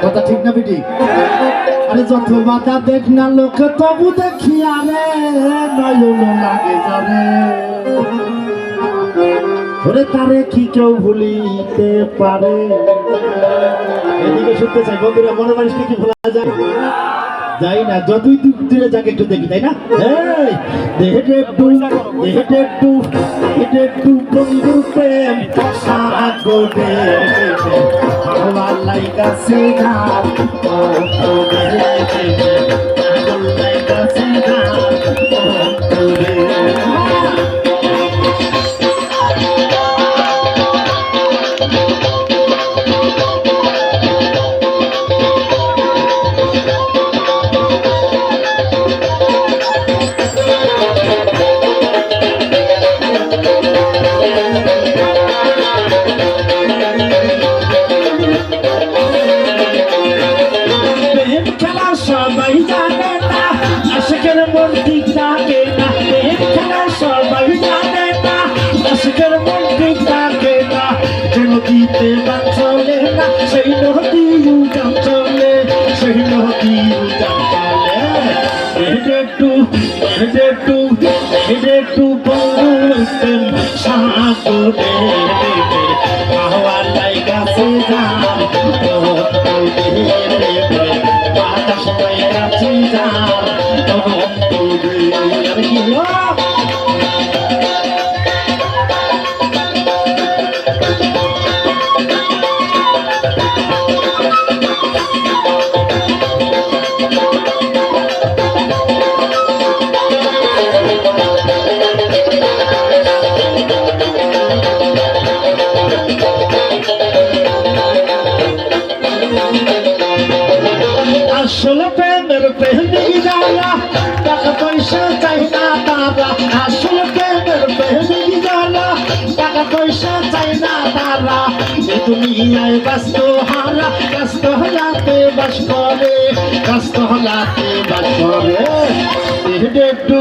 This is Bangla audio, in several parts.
কথা ঠিক না বেটি? আরে যত বাধা দেখ না লোক তবু দেখি আরে নয়ন লাগে যারে ওরে তারে কি কেউ ভুলিতে পারে? এদিকে শুনতে চাই বন্ধুরা, মনে মানুষকে কি ভোলা যায়? যাই না, যতই দূর দূরে যাকে একটু দেখি, তাই না? দেহেটে একটু বন্ধু প্রেম সাগরে আমার লাইগাছে না লাইগাছে না সবাই জানে না আশিকের মন ঠিক থাকে না, খেলা সবাই জানে না আশিকের মন ঠিক থাকে না। যে নদীতে বান চলে না সেই নদী উজান চলে, সেই নদী উজান চলে। একটু বলতেন সাগরে হাওয়া লাইগাছে যান বাতাস লাইগাছে যান আসলে প্রেমের প্রেমিক যারা টাকা পয়সা চাই না তারা, আসলে প্রেমের প্রেমিক যারা টাকা পয়সা চাই না তারা। এই দুনিয়ায় ব্যস্ত হারা ব্যস্ত হলাতে বাস করে, ব্যস্ত হলাতে বাস করে। একটু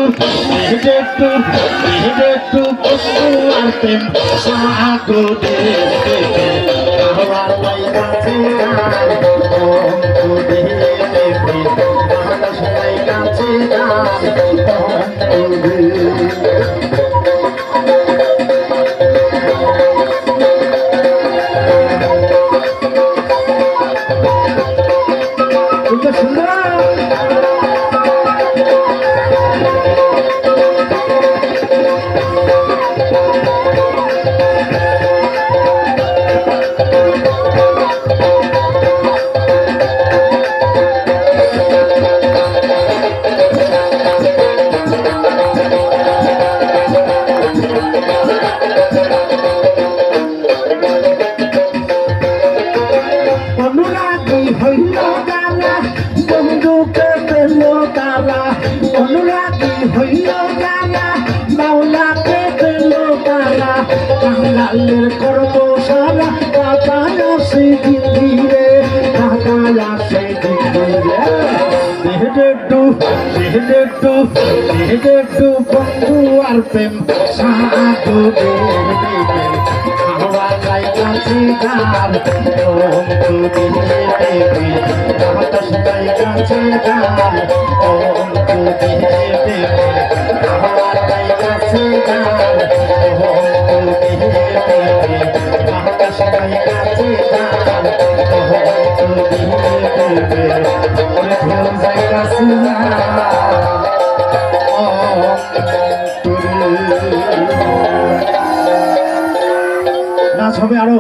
আর প্রেম সাগরে বন্ধুকে পেল তারা, অনুরাগী হইল তারা, মাওলাকে পেল তারা। কাঙ্গালের কর্ম সারা টাকায় আসে দিন ধীরে, টাকায় আসে দিন ধীরে। একটু বন্ধু আর প্রেম সাগরে হাওয়া লাইগাছে যান বন্ধু বাতাস লাইগাছে যান বন্ধু হাওয়া লাইগাছে যান বন্ধু বাতাস লাইগাছে যান নাচ হবে আরো।